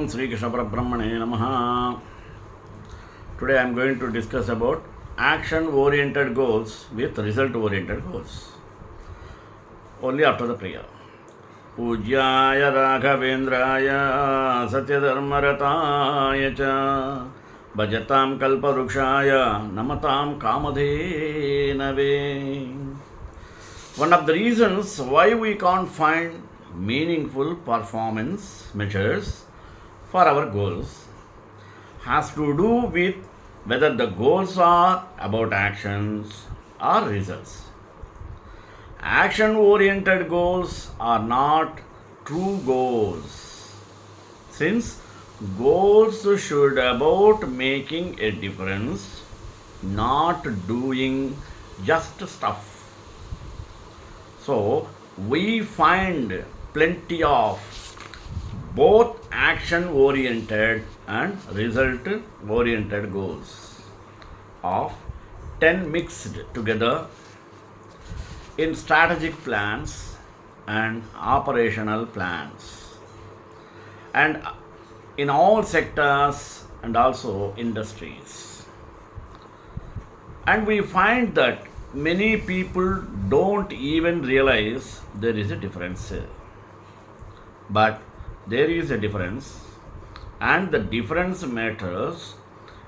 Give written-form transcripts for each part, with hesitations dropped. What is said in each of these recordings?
Om Sri Krishna Parabrahmane Namaha. Today I am going to discuss about action-oriented goals with result-oriented goals. Only after the prayer. Pujyaya Raghavendraya Satyadharmarataya Cha Bhajatam Kalparukshaya Namatam Kamadhenave. One of the reasons why we can't find meaningful performance measures for our goals has to do with whether the goals are about actions or results. Action-oriented goals are not true goals, since goals should about making a difference, not doing just stuff. So, we find plenty of both action-oriented and result-oriented goals of 10 mixed together in strategic plans and operational plans, and in all sectors and also industries. And we find that many people don't even realize there is a difference. But there is a difference, and the difference matters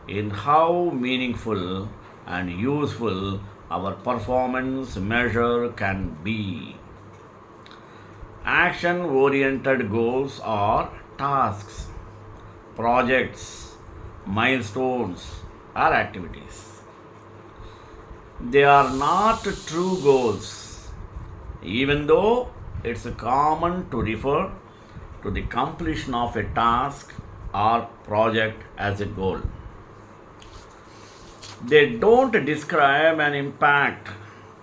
in how meaningful and useful our performance measure can be. Action-oriented goals are tasks, projects, milestones, or activities. They are not true goals, even though it's common to refer to the completion of a task or project as a goal. They don't describe an impact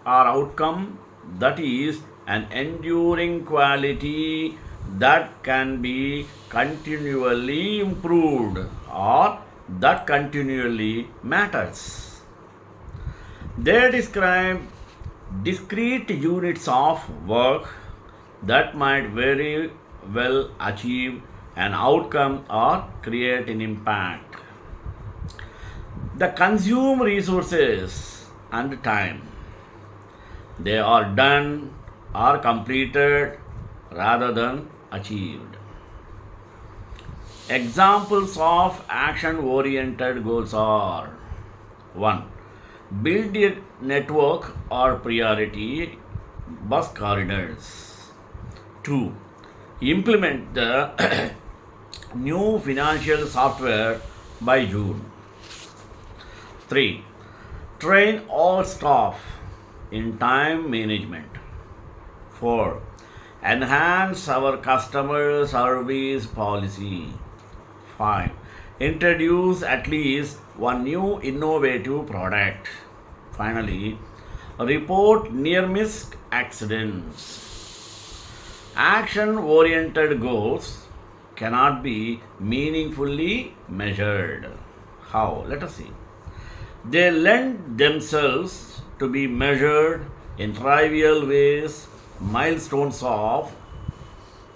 or outcome that is an enduring quality that can be continually improved or that continually matters. They describe discrete units of work that might very well achieve an outcome or create an impact. They consume resources and time. They are done or completed rather than achieved. Examples of action-oriented goals are: 1. Build a network or priority bus corridors. 2. Implement the new financial software by June. 3. Train all staff in time management. 4. Enhance our customer service policy. 5. Introduce at least one new innovative product. Finally, report near-miss accidents. Action-oriented goals cannot be meaningfully measured. How? Let us see. They lend themselves to be measured in trivial ways. Milestones of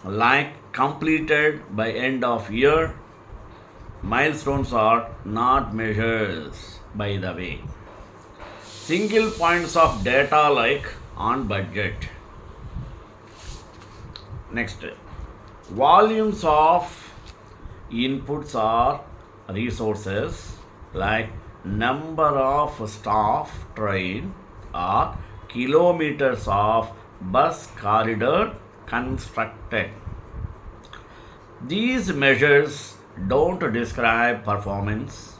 like completed by end of year. Milestones are not measures, by the way. Single points of data like on budget. Next, volumes of inputs or resources like number of staff trained or kilometers of bus corridor constructed. These measures don't describe performance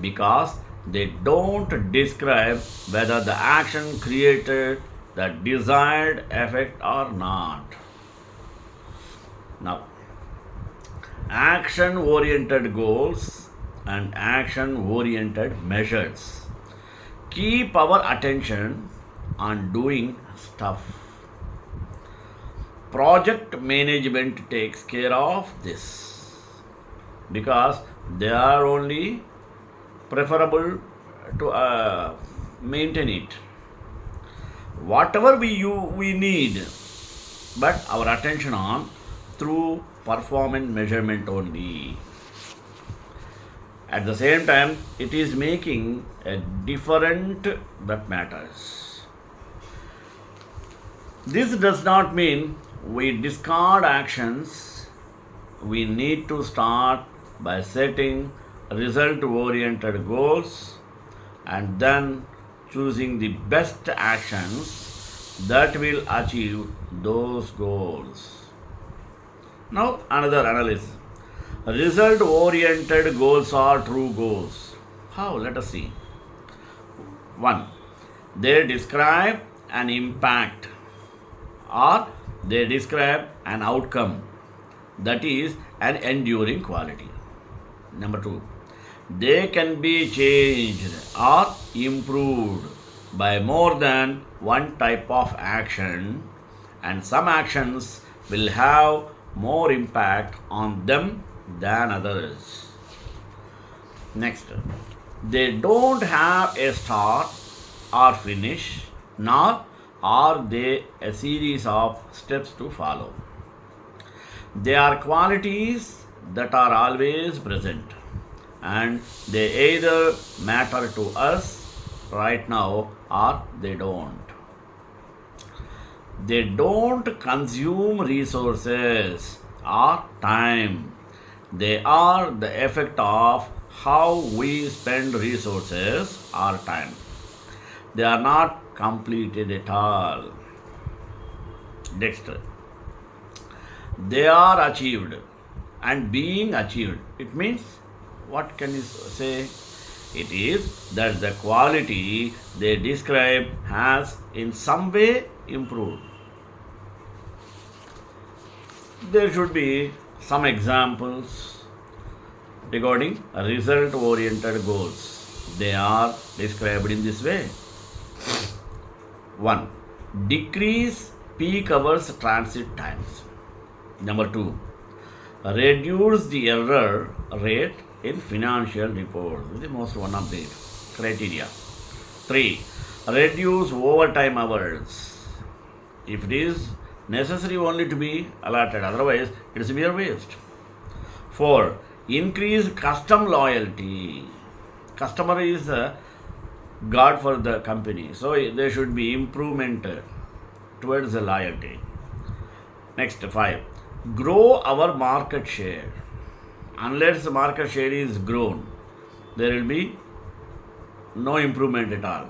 because they don't describe whether the action created the desired effect or not. Now, action-oriented goals and action-oriented measures keep our attention on doing stuff. Project management takes care of this because they are only preferable to maintain it. Whatever we need, but our attention on through performance measurement only. At the same time, it is making a difference that matters. This does not mean we discard actions. We need to start by setting result oriented goals and then choosing the best actions that will achieve those goals. Now, another analysis. Result oriented goals are true goals. How? Let us see. 1. They describe an impact or they describe an outcome that is an enduring quality. Number 2. They can be changed or improved by more than one type of action, and some actions will have more impact on them than others. Next, they don't have a start or finish, nor are they a series of steps to follow. They are qualities that are always present, and they either matter to us right now or they don't. They don't consume resources or time. They are the effect of how we spend resources or time. They are not completed at all. Next, they are achieved and being achieved. It means, what can you say? It is that the quality they describe has in some way improved. There should be some examples regarding result oriented goals. They are described in this way. 1. Decrease peak hours transit times. Number 2. Reduce the error rate in financial reports. This is the most one of the criteria. 3. Reduce overtime hours. If it is necessary only to be allotted, otherwise it is mere waste. 4. Increase custom loyalty. Customer is a god for the company, so there should be improvement towards the loyalty. Next, 5. Grow our market share. Unless the market share is grown, there will be no improvement at all.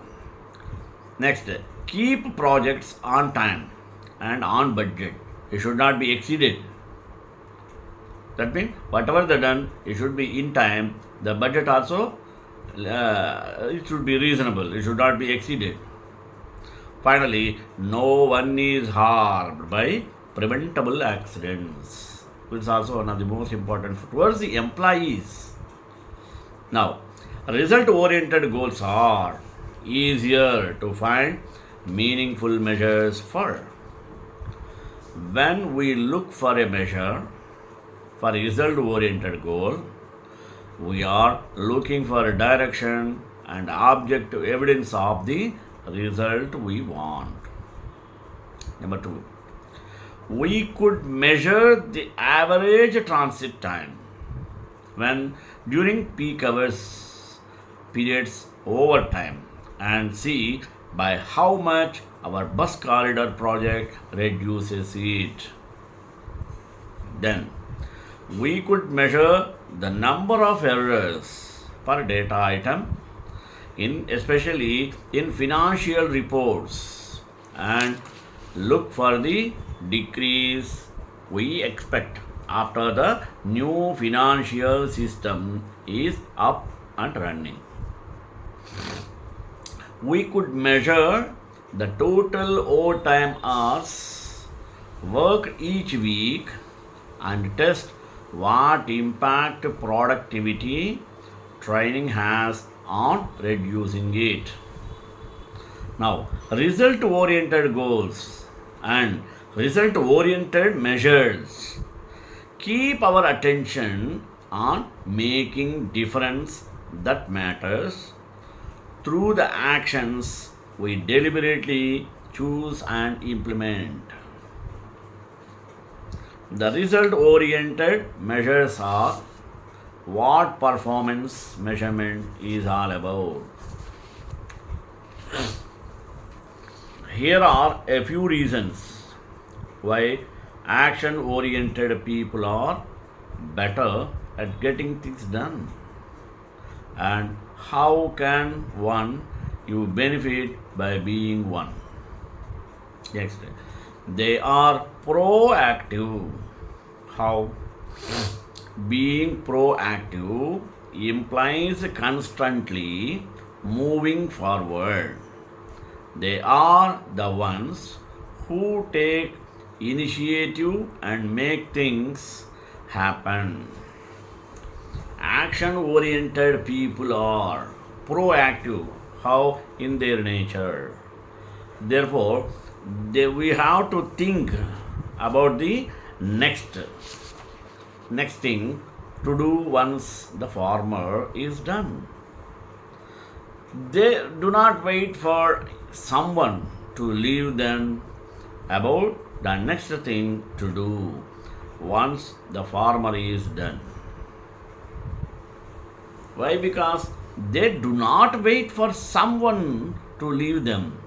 Next, keep projects on time and on budget. It should not be exceeded. That means whatever they done, it should be in time. The budget also, it should be reasonable. It should not be exceeded. Finally, no one is harmed by preventable accidents, which is also one of the most important towards the employees. Now, result-oriented goals are easier to find meaningful measures for. When we look for a measure for a result-oriented goal, we are looking for a direction and objective evidence of the result we want. Number 2. We could measure the average transit time when during peak hours periods over time and see by how much our bus corridor project reduces it. Then we could measure the number of errors per data item especially in financial reports and look for the decrease we expect after the new financial system is up and running. We could measure the total overtime hours worked each week and test what impact productivity training has on reducing it. Now, result oriented goals and result oriented measures keep our attention on making difference that matters through the actions we deliberately choose and implement. The result oriented measures are what performance measurement is all about. Here are a few reasons why action oriented people are better at getting things done, and how can one you benefit by being one. Next, they are proactive. How? Being proactive implies constantly moving forward. They are the ones who take initiative and make things happen. Action oriented people are proactive. How? In their nature. Therefore, we have to think about the next thing to do once the former is done. They do not wait for someone to leave them about the next thing to do once the former is done. Why? Because they do not wait for someone to leave them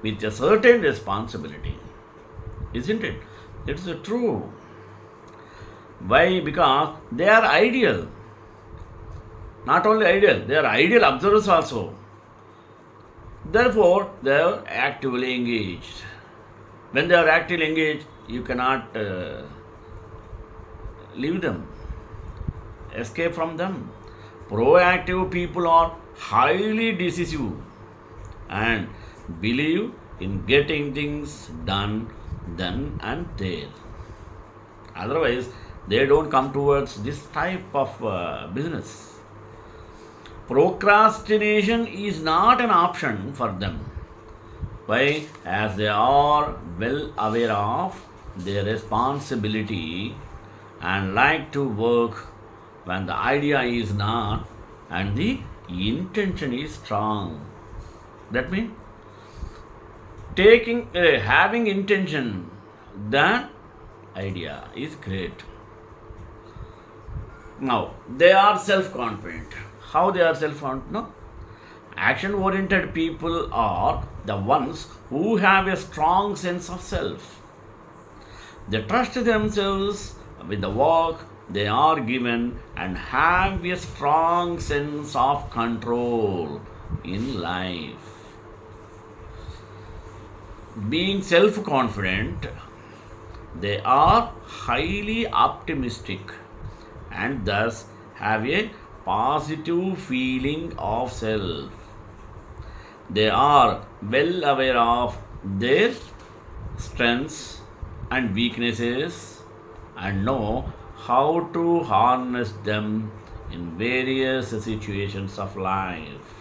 with a certain responsibility. Isn't it? It's true. Why? Because they are ideal. Not only ideal, they are ideal observers also. Therefore, they are actively engaged. When they are actively engaged, you cannot leave them, escape from them. Proactive people are highly decisive and believe in getting things done then and there. Otherwise, they don't come towards this type of business. Procrastination is not an option for them. Why? As they are well aware of their responsibility and like to work when the idea is not and the intention is strong. That means having intention, that idea is great. Now, they are self-confident. How they are self-confident? No. Action-oriented people are the ones who have a strong sense of self. They trust themselves with the work they are given and have a strong sense of control in life. Being self-confident, they are highly optimistic and thus have a positive feeling of self. They are well aware of their strengths and weaknesses and know how to harness them in various situations of life.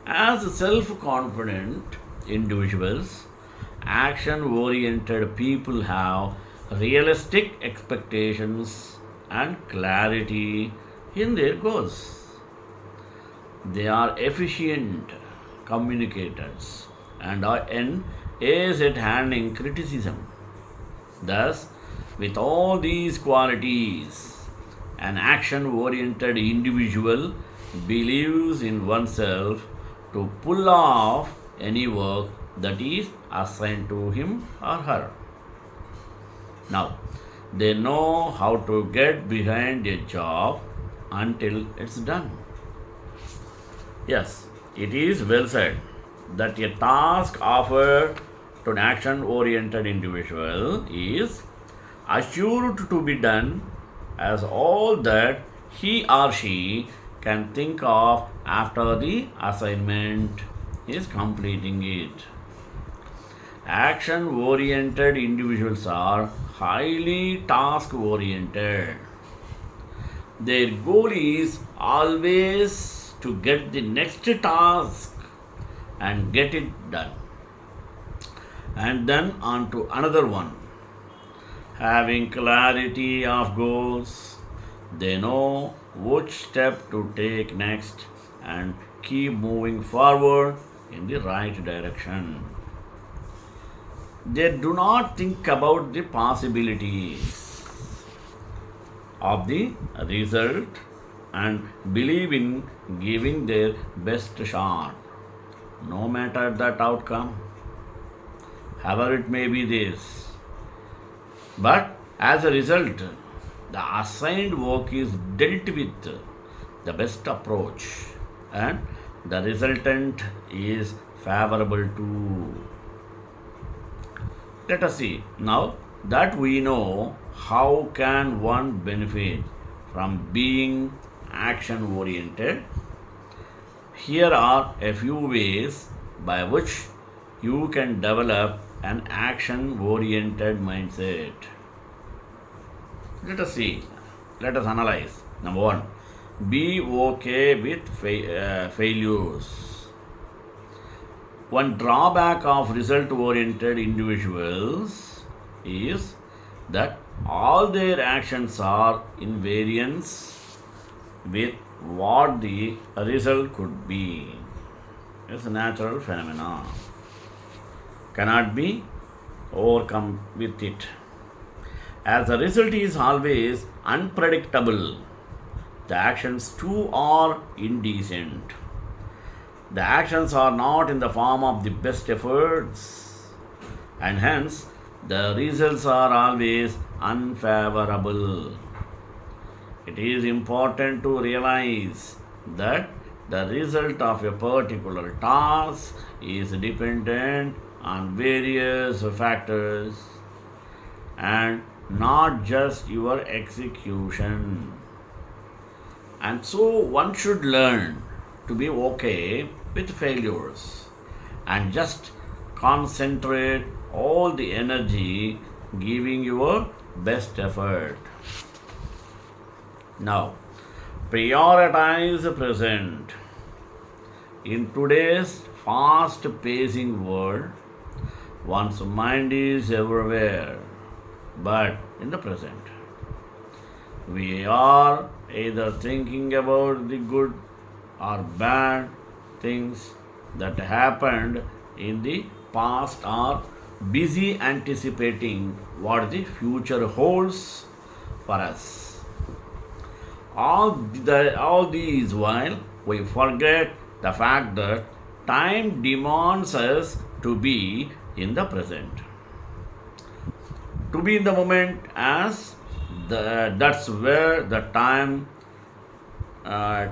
As self confident individuals, action oriented people have realistic expectations and clarity in their goals. They are efficient communicators and are an ace at handling criticism. Thus, with all these qualities, an action oriented individual believes in oneself to pull off any work that is assigned to him or her. Now, they know how to get behind a job until it's done. Yes, it is well said that a task offered to an action oriented individual is assured to be done as all that he or she can think of after the assignment is completing it. Action oriented individuals are highly task oriented. Their goal is always to get the next task and get it done, and then on to another one. Having clarity of goals, they know which step to take next and keep moving forward in the right direction. They do not think about the possibilities of the result and believe in giving their best shot, no matter that outcome, however it may be this. But as a result, the assigned work is dealt with the best approach and the resultant is favorable too. Let us see now that we know how can one benefit from being action oriented. Here are a few ways by which you can develop an action oriented mindset. Let us see. Let us analyze. Number one, be okay with failures. One drawback of result oriented individuals is that all their actions are in variance with what the result could be. It's a natural phenomenon. Cannot be overcome with it. As the result is always unpredictable, the actions too are indecent. The actions are not in the form of the best efforts, and hence the results are always unfavorable. It is important to realize that the result of a particular task is dependent on various factors and not just your execution. And so one should learn to be okay with failures and just concentrate all the energy giving your best effort. Now, prioritize the present. In today's fast pacing world, one's mind is everywhere but in the present. We are either thinking about the good or bad things that happened in the past or busy anticipating what the future holds for us. All these while we forget the fact that time demands us to be in the present. To be in the moment as that's where the time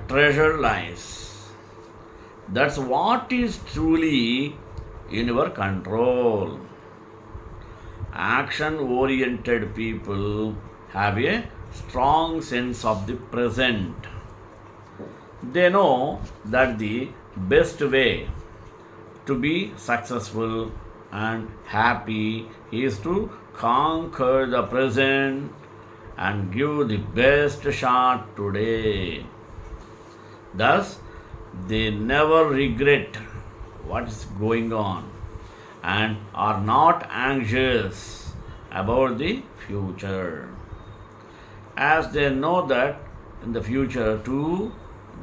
treasure lies. That's what is truly in your control. Action oriented people have a strong sense of the present. They know that the best way to be successful and happy is to conquer the present and give the best shot today. Thus, they never regret what is going on and are not anxious about the future, as they know that in the future too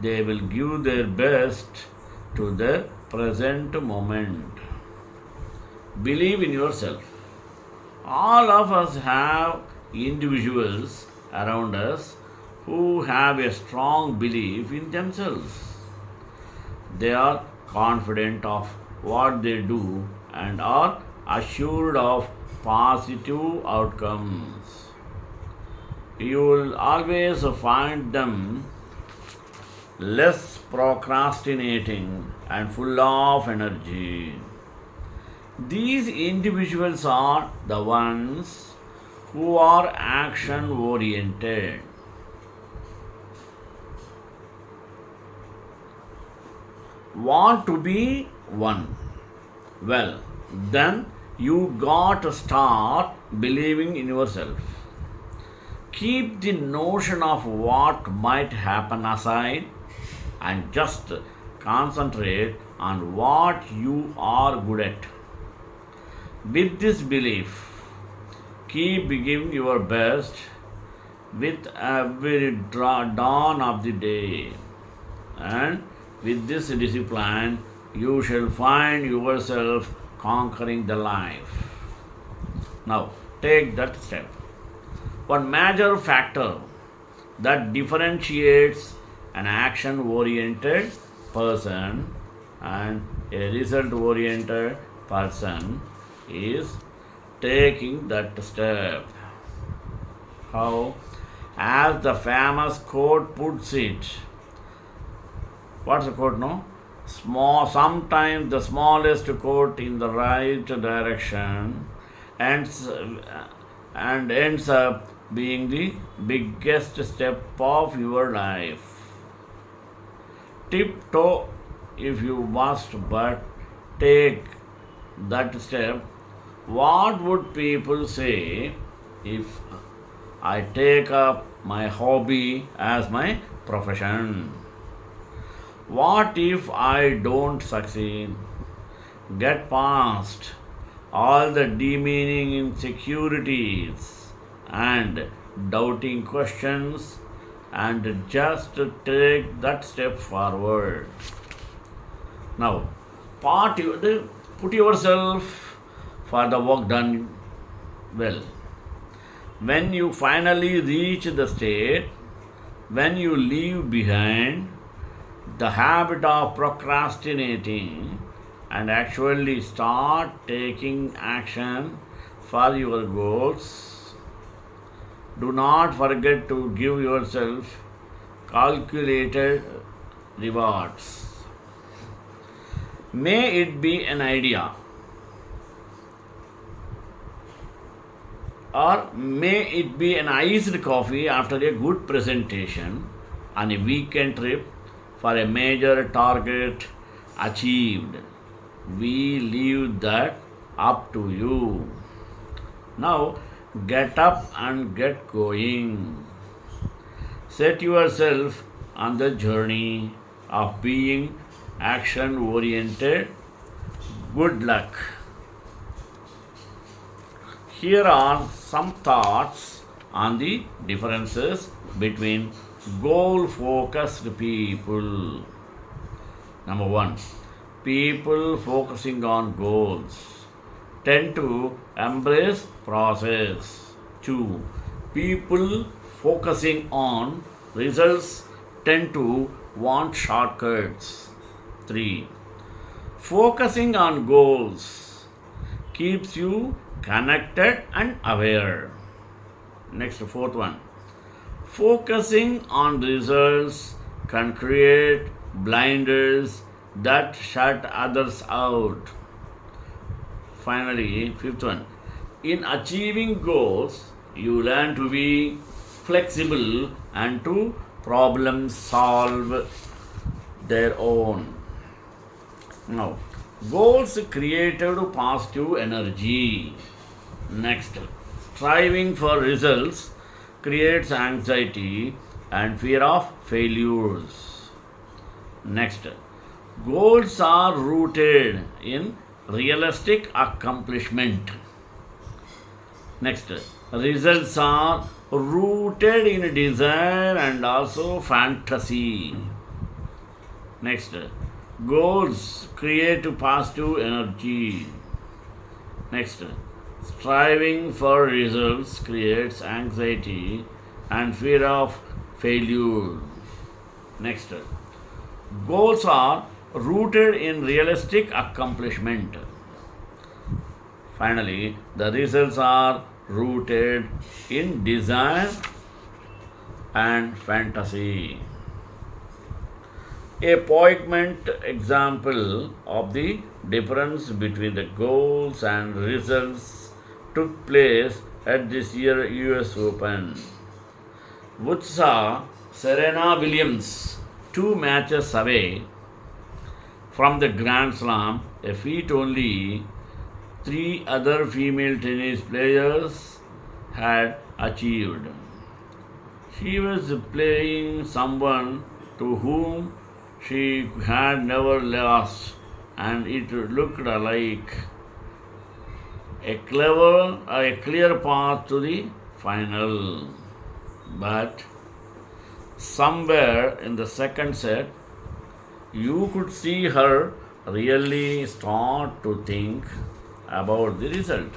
they will give their best to the present moment. Believe in yourself. All of us have individuals around us who have a strong belief in themselves. They are confident of what they do and are assured of positive outcomes. You will always find them less procrastinating and full of energy. These individuals are the ones who are action oriented. Want to be one? Well, then you got to start believing in yourself. Keep the notion of what might happen aside and just concentrate on what you are good at. With this belief, keep giving your best with every dawn of the day. And with this discipline, you shall find yourself conquering the life. Now, take that step. One major factor that differentiates an action oriented person and a result oriented person is taking that step. How? As the famous quote puts it, what's the quote? No? Sometimes the smallest quote in the right direction ends ends up being the biggest step of your life. Tiptoe if you must, but take that step. What would people say if I take up my hobby as my profession? What if I don't succeed? Get past all the demeaning insecurities and doubting questions and just take that step forward. Now, put yourself for the work done well. When you finally reach the state, when you leave behind the habit of procrastinating and actually start taking action for your goals, do not forget to give yourself calculated rewards. May it be an idea, or may it be an iced coffee after a good presentation on a weekend trip for a major target achieved. We leave that up to you. Now get up and get going. Set yourself on the journey of being action oriented. Good luck. Here are some thoughts on the differences between goal focused people. Number one, people focusing on goals tend to embrace process. 2. People focusing on results tend to want shortcuts. 3. Focusing on goals keeps you connected and aware. Next, fourth one. Focusing on results can create blinders that shut others out. Finally, fifth one. In achieving goals, you learn to be flexible and to problem solve their own. Now, goals created positive energy. Next, striving for results creates anxiety and fear of failures. Next, goals are rooted in realistic accomplishment. Next, results are rooted in desire and also fantasy. Next, goals create positive energy. Next, striving for results creates anxiety and fear of failure. Next, goals are rooted in realistic accomplishment. Finally, the results are rooted in desire and fantasy. A poignant example of the difference between the goals and results took place at this year's US Open, which saw Serena Williams 2 matches away from the Grand Slam, a feat only 3 other female tennis players had achieved. She was playing someone to whom she had never lost, and it looked like a clear path to the final. But somewhere in the second set, you could see her really start to think about the result.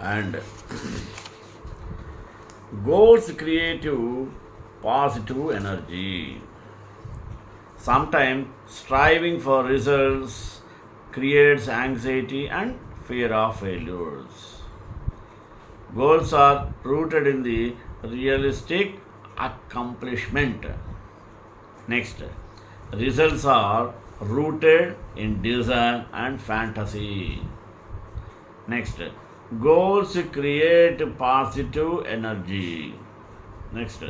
And goals create positive energy. Sometimes striving for results creates anxiety and fear of failures. Goals are rooted in the realistic accomplishment. Next, results are rooted in desire and fantasy. Next, goals create positive energy. Next,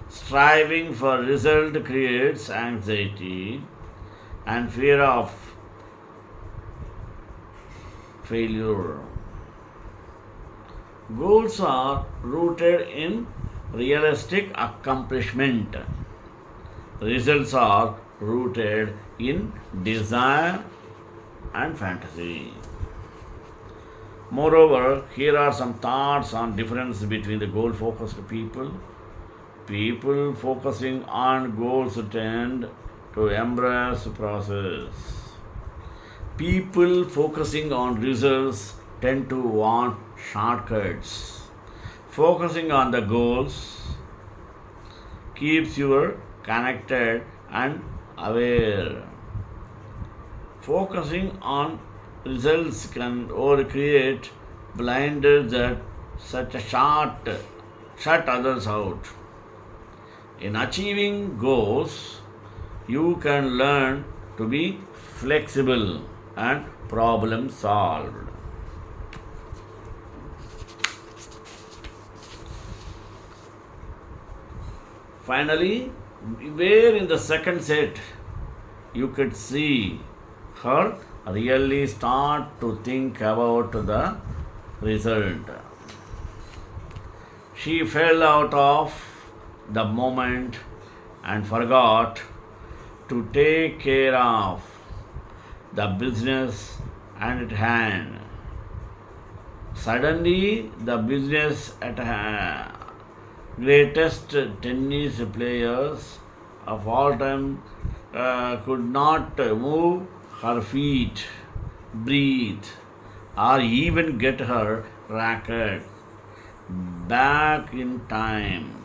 striving for result creates anxiety and fear of failure. Goals are rooted in realistic accomplishment. Results are rooted in desire and fantasy. Moreover, here are some thoughts on difference between the goal-focused people. People focusing on goals tend to embrace the process. People focusing on results tend to want shortcuts. Focusing on the goals keeps you connected and aware. Focusing on results can or create blinders that shut others out. In achieving goals, you can learn to be flexible and problem solved. Finally, where in the second set you could see her really start to think about the result. She fell out of the moment and forgot to take care of the business at hand. Suddenly, the business at hand, greatest tennis players of all time could not move her feet, breathe, or even get her racket back in time.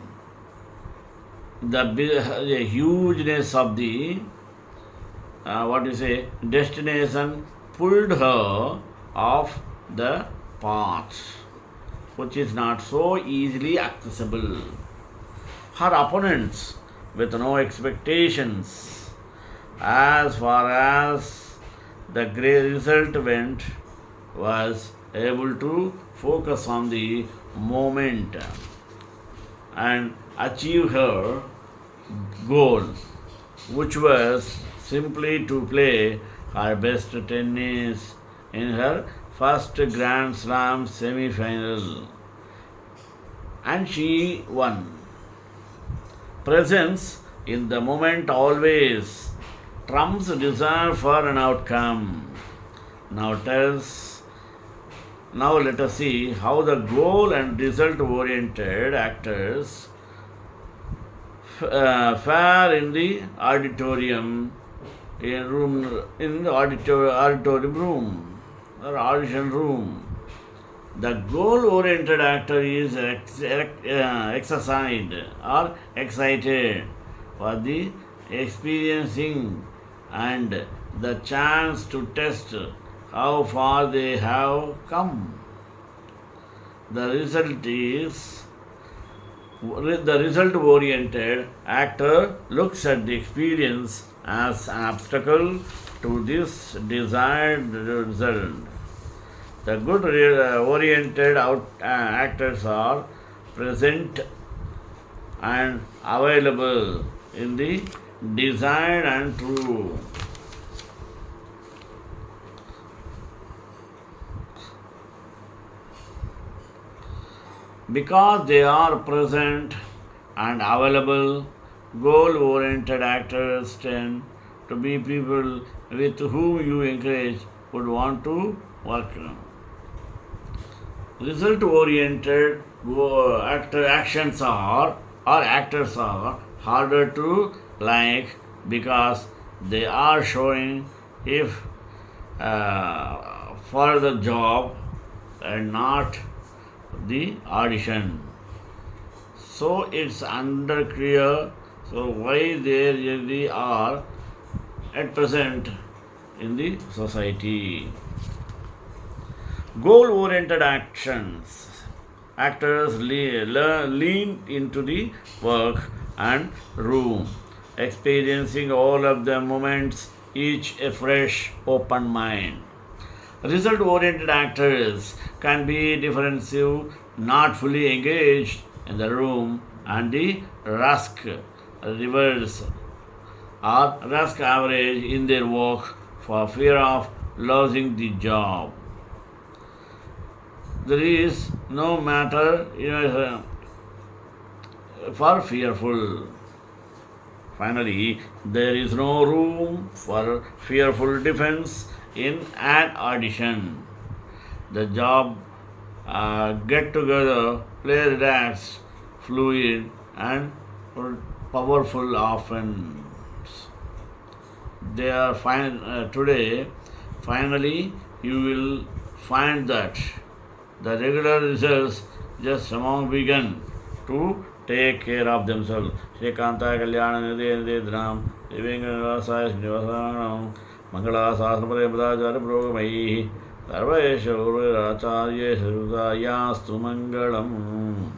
The hugeness of the destination pulled her off the path, which is not so easily accessible. Her opponents, with no expectations as far as the great result went, was able to focus on the moment and achieve her goal, which was simply to play her best tennis in her first Grand Slam semi-final. And she won. Presence in the moment always trumps desire for an outcome. Now let us see how the goal and result oriented actors fare in the auditorium auditorium room or audition room. The goal oriented actor is exercised or excited for the experiencing and the chance to test how far they have come. The result oriented actor looks at the experience as an obstacle to this desired result. The good oriented actors are present and available in the desired and true. Because they are present and available, goal-oriented actors tend to be people with whom you encourage would want to work. Result-oriented actors are harder to like because they are showing if for the job and not the audition. So it's under clear. So why they really are at present in the society. Goal-oriented actions. Actors lean into the work and room, experiencing all of the moments, each a fresh, open mind. Result oriented actors can be defensive, not fully engaged in the room, and the risk reverse or risk average in their work for fear of losing the job. There is no matter for fearful. Finally, there is no room for fearful defense in an audition. The job get together, play relaxed, fluid, and powerful often. They are fine today. Finally, you will find that the regular results just somehow begin to take care of themselves. Shrikanta Kalyana Nidram, Living Rasaya Srinivasanam, Mangala Sasapare Bhadachara Progamai, Sarvesha Acharya Yastu Mangalam.